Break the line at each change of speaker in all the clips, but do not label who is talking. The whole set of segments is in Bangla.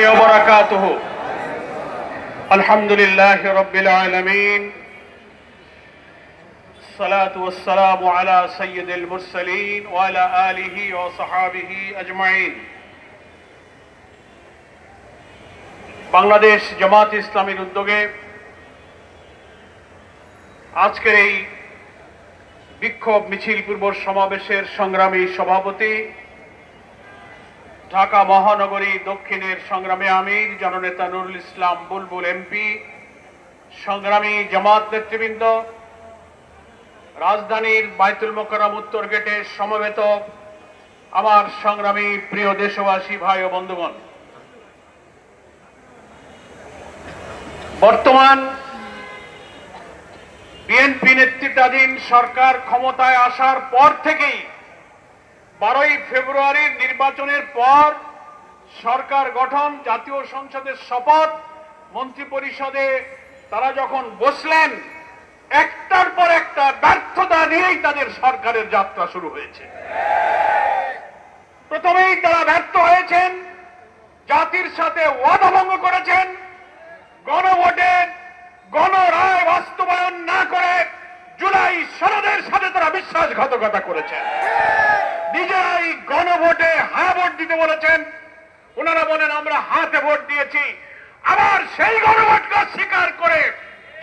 وبركاته الحمد لله رب العالمين الصلاة والسلام على سيد المرسلين وعلى آله وصحابه أجمعين বাংলাদেশ জামাত ইসলামীর উদ্যোগে আজকের এই বিক্ষোভ মিছিল পূর্ব সমাবেশের সংগ্রামী সভাপতি ঢাকা মহানগরী দক্ষিণের সংগ্রামী আমির জননেতা নুরুল ইসলাম বুলবুল এমপি, সংগ্রামী জামাত নেতৃবৃন্দ, রাজধানীর বায়তুল মোকাররম উত্তর গেটে সমবেত আমার সংগ্রামী প্রিয় দেশবাসী ভাই ও বন্ধুগণ, বর্তমান বিএনপি নেতৃত্বাধীন সরকার ক্ষমতায় আসার পর থেকেই 12ই ফেব্রুয়ারির নির্বাচনের পর সরকার গঠন, জাতীয় সংসদের শপথ, মন্ত্রিপরিষদে তারা যখন বসলেন, একটার পর একটা ব্যর্থতা নিয়েই তাদের সরকারের যাত্রা শুরু হয়েছে। প্রথমেই তারা ব্যর্থ হয়েছেন, জাতির সাথে ওয়াদা ভঙ্গ করেছেন, গণভোটের গণরায় বাস্তবায়ন না করে জুলাই সনদের সাথে তারা বিশ্বাসঘাতকতা করেছেন। নিজেরাই গণভোটে হ্যাঁ ভোট দিতে বলেছেন। ওনারা বলেন আমরা হাতে ভোট দিয়েছি, আবার সেই গণভোটকে স্বীকার করে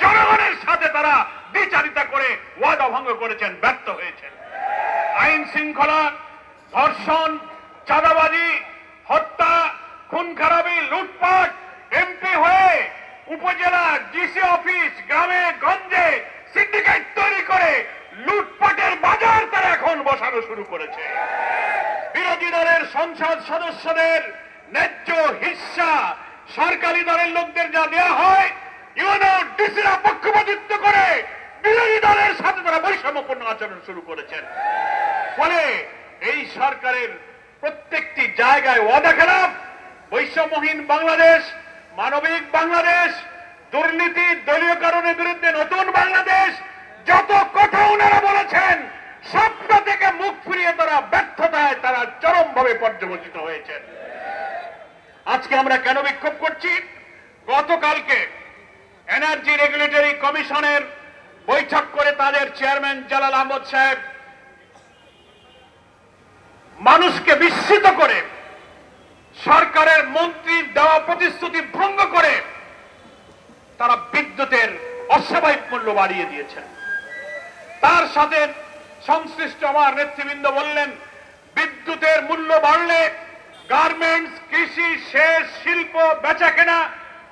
জনগণের সাথে তারা দ্বিচারিতা করে ওয়াদা ভঙ্গ করেছেন, ব্যর্থ হয়েছেন। আইন শৃঙ্খলা, ধর্ষণ, চাঁদাবাজি, হত্যা, খুন খারাপি, লুটপাট, এমপি হয়ে উপজেলা ডিসি অফিস, গ্রামে গঞ্জে সিন্ডিকেট তৈরি করে লুটপাটের বাজার তারা এখন বসানো শুরু করেছে। বিরোধী দলের সংসদ সদস্যদের ন্যায্য হিস্সা সরকারি দলের লোকদের যা দেওয়া হয়, ইউনো ডিসিরা পক্ষপাতিত্ব করে বিরোধী দলের সাথে তারা বৈষম্যপূর্ণ আচরণ শুরু করেছেন। ফলে এই সরকারের প্রত্যেকটি জায়গায় ওয়াদা খেলাপ, বৈষম্যহীন বাংলাদেশ, মানবিক বাংলাদেশ, দুর্নীতি, দলীয় কারণের বিরুদ্ধে নতুন বাংলাদেশ, যত কথা ওনারা বলেছেন সবটা থেকে মুখ ফিরিয়ে তারা ব্যর্থতায় তারা চরমভাবে পর্যবসিত হয়েছেন। আজকে আমরা কেন বিক্ষোভ করছি? গতকালকে এনার্জি রেগুলেটরি কমিশনের বৈঠক করে তাদের চেয়ারম্যান জালাল আহমদ সাহেব মানুষকে বিস্মিত করে সরকারের মন্ত্রীর দেওয়া প্রতিশ্রুতি ভঙ্গ করে তারা বিদ্যুতের অস্বাভাবিক মূল্য বাড়িয়ে দিয়েছেন। তার সাথে সংশ্লিষ্ট আমার নেতৃবৃন্দ বললেন, বিদ্যুতের মূল্য বাড়লে গার্মেন্টস, কৃষি, সেচ, শিল্প, বেচাকেনা,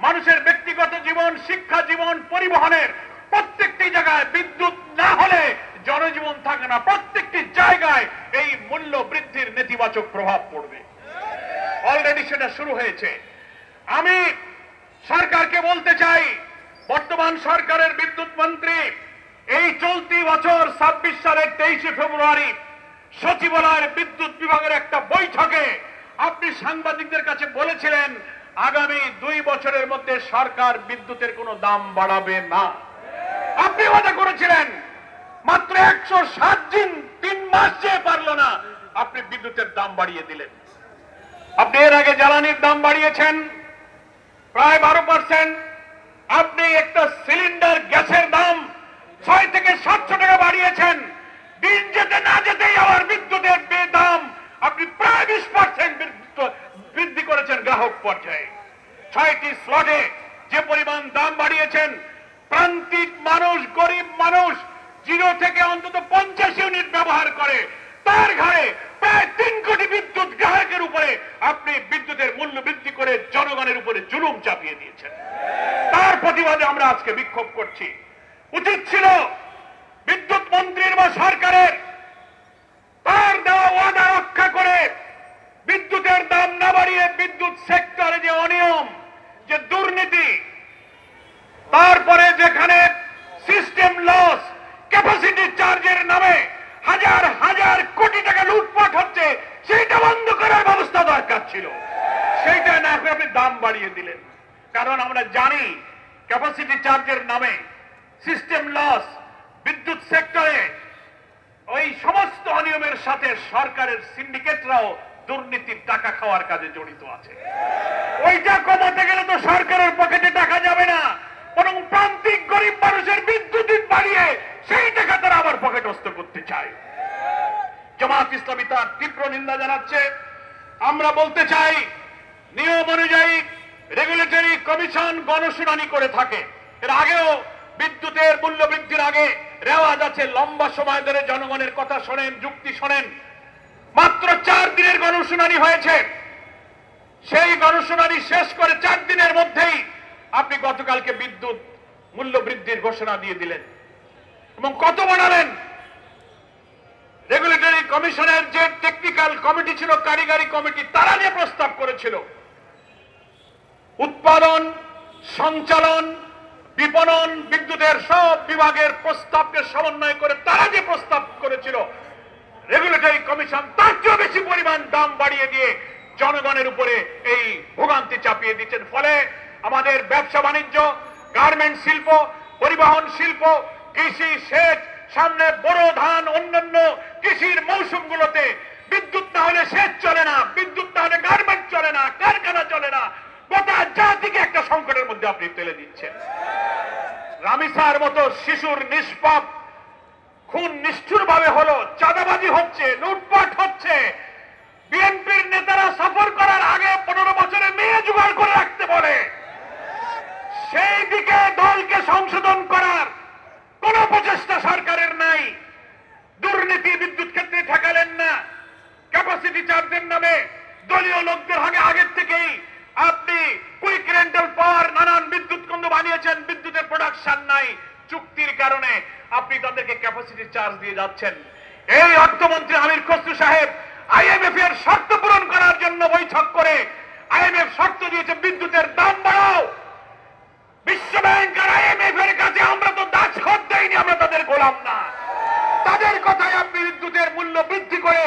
মানুষের ব্যক্তিগত জীবন, শিক্ষা জীবন, পরিবহনের প্রত্যেকটি জায়গায় বিদ্যুৎ না হলে জনজীবন থাকে না। প্রত্যেকটি জায়গায় এই মূল্য বৃদ্ধির নেতিবাচক প্রভাব পড়বে। অলরেডি সেটা শুরু হয়েছে। আমি সরকারকে বলতে চাই, বর্তমান সরকারের বিদ্যুৎ মন্ত্রী এই চলতি বছর 26 সালের 23শে ফেব্রুয়ারি সচিবালয়ের বিদ্যুৎ বিভাগের একটা বৈঠকে আপনি সাংবাদিকদের কাছে বলেছিলেন আগামী 2 বছরের মধ্যে সরকার বিদ্যুতের কোনো দাম বাড়াবে না। আপনি ওয়াদা করেছিলেন, মাত্র 107 দিন, 3 মাস যে পারল না, আপনি বিদ্যুতের দাম বাড়িয়ে দিলেন। আপনি এর আগে জ্বালানির দাম বাড়িয়েছেন প্রায় 12%। আপনি একটা সিলিন্ডার গ্যাসের দাম 6 থেকে 700 টাকা বাড়িয়েছেন। দিন যেতে না যেতেই আবার বিদ্যুতের দাম আপনি প্রায় 20% বৃদ্ধি করেছেন গ্রাহক পর্যায়ে। 6টি স্লটে যে পরিমাণ দাম বাড়িয়েছেন, প্রান্তিক মানুষ, গরিব মানুষ 0 থেকে অন্তত 50 ইউনিট ব্যবহার করে, তার ঘরে প্রায় 3 কোটি বিদ্যুৎ গ্রাহকের উপরে আপনি বিদ্যুতের মূল্য বৃদ্ধি করে জনগণের উপরে জুলুম চাপিয়ে দিয়েছেন। তার প্রতিবাদে আমরা আজকে বিক্ষোভ করছি। উচিত ছিল বিদ্যুৎ মন্ত্রীর বা সরকারের তার দেওয়া ওয়াদা রক্ষা করে বিদ্যুতের দাম না বাড়িয়ে বিদ্যুৎ সেক্টরে যে অনিয়ম, যে দুর্নীতি, তারপরে যেখানে সিস্টেম লস, ক্যাপাসিটি চার্জের নামে হাজার হাজার কোটি টাকা লুটপাট হচ্ছে, সেইটা বন্ধ করার ব্যবস্থা দরকার ছিল। সেইটা না করে আপনি দাম বাড়িয়ে দিলেন। কারণ আমরা জানি ক্যাপাসিটি চার্জের নামে সিস্টেম লস, বিদ্যুৎ সেক্টরে ওই সমস্ত অনিয়মের সাথে সরকারের সিন্ডিকেটরাও দুর্নীতির টাকা খাওয়ার কাজে জড়িত আছে। ওইটা সরকারের পকেটে টাকা যাবে না, বরং প্রান্তিক গরিব মানুষের বিদ্যুৎ বিল বাড়িয়ে সেই টাকা তারা আবার পকেটস্থ করতে চায়। জামাত ইসলামী তার তীব্র নিন্দা জানাচ্ছে। আমরা বলতে চাই, নিয়ম অনুযায়ী রেগুলেটরি কমিশন গণশুনানি করে থাকে। এর আগেও বিদ্যুতের মূল্য বৃদ্ধির আগে রেওয়াজ আছে, লম্বা সময় ধরে জনগণের কথা শোনেন, যুক্তি শোনেন। মাত্র 4 দিনের গণশুনানি হয়েছে। সেই গণশুনানি শেষ করে 4 দিনের মধ্যেই আপনি গতকালকে বিদ্যুৎ মূল্য বৃদ্ধির ঘোষণা দিয়ে দিলেন এবং কত বাড়ালেন। রেগুলেটরি কমিশনের যে টেকনিক্যাল কমিটি ছিল, কারিগরি কমিটি, তারা যে প্রস্তাব করেছিল, উৎপাদন, সঞ্চালন, বিপণন, বিদ্যুতের সব বিভাগের প্রস্তাবকে সমন্বয় করে তারা যে প্রস্তাব করেছিল, রেগুলেটরি কমিশন তার চেয়ে বেশি পরিমাণ দাম বাড়িয়ে দিয়ে জনগণের উপরে এই ভোগান্তি চাপিয়ে দিচ্ছেন। ফলে আমাদের ব্যবসা বাণিজ্য, গার্মেন্ট শিল্প, পরিবহন শিল্প, কৃষি, সেচ, সামনে বড় ধান, অন্যান্য কৃষির মৌসুমগুলোতে বিদ্যুৎ না হলে সেচ চলে না, বিদ্যুৎ না হলে গার্মেন্ট চলে না, কারখানা চলে না। গোটা জাতিকে একটা সংকটের মধ্যে আপনি ফেলে দিচ্ছেন। রামিসার মতো শিশুর নিষ্পাপ খুন নিষ্ঠুর ভাবে হলো, চাঁদাবাজি হচ্ছে, লুটপাট হচ্ছে। বিএনপির নেতারা সফর করার আগে 15 বছরের মেয়ে জোগাড় করে রাখতে বলে। সেই দিকে দলকে সংশোধন করার কোন প্রচেষ্টা সরকারের নাই। দুর্নীতি বিদ্যুৎ ক্ষেত্রে ঠেকালেন না। ক্যাপাসিটি চার্জের নামে দলীয় লোকদের আগের থেকেই আপনি কুইক রেন্টাল পাওয়ার নানান বিদ্যুৎ কেন্দ্র বানিয়েছেন, বিদ্যুতের প্রোডাকশন নাই। চুক্তির কারণে আপনি তাদেরকে ক্যাপাসিটি চার্জ দিয়ে যাচ্ছেন। এই অর্থমন্ত্রী আমির খসরু সাহেব আইএমএফ এর শর্ত পূরণ করার জন্য বৈঠক করে আইএমএফ শর্ত দিয়েছে বিদ্যুতের দাম বাড়াও। বিশ্ব ব্যাংক আর আইএমএফ এর কাছে আমরা তো দাসখত দেইনি, আমরা তাদের গোলাম না। তাদের কথায় আপনি বিদ্যুতের মূল্য বৃদ্ধি করে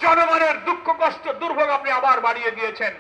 জনগণের দুঃখ কষ্ট দুর্ভোগ আপনি আবার বাড়িয়ে দিয়েছেন।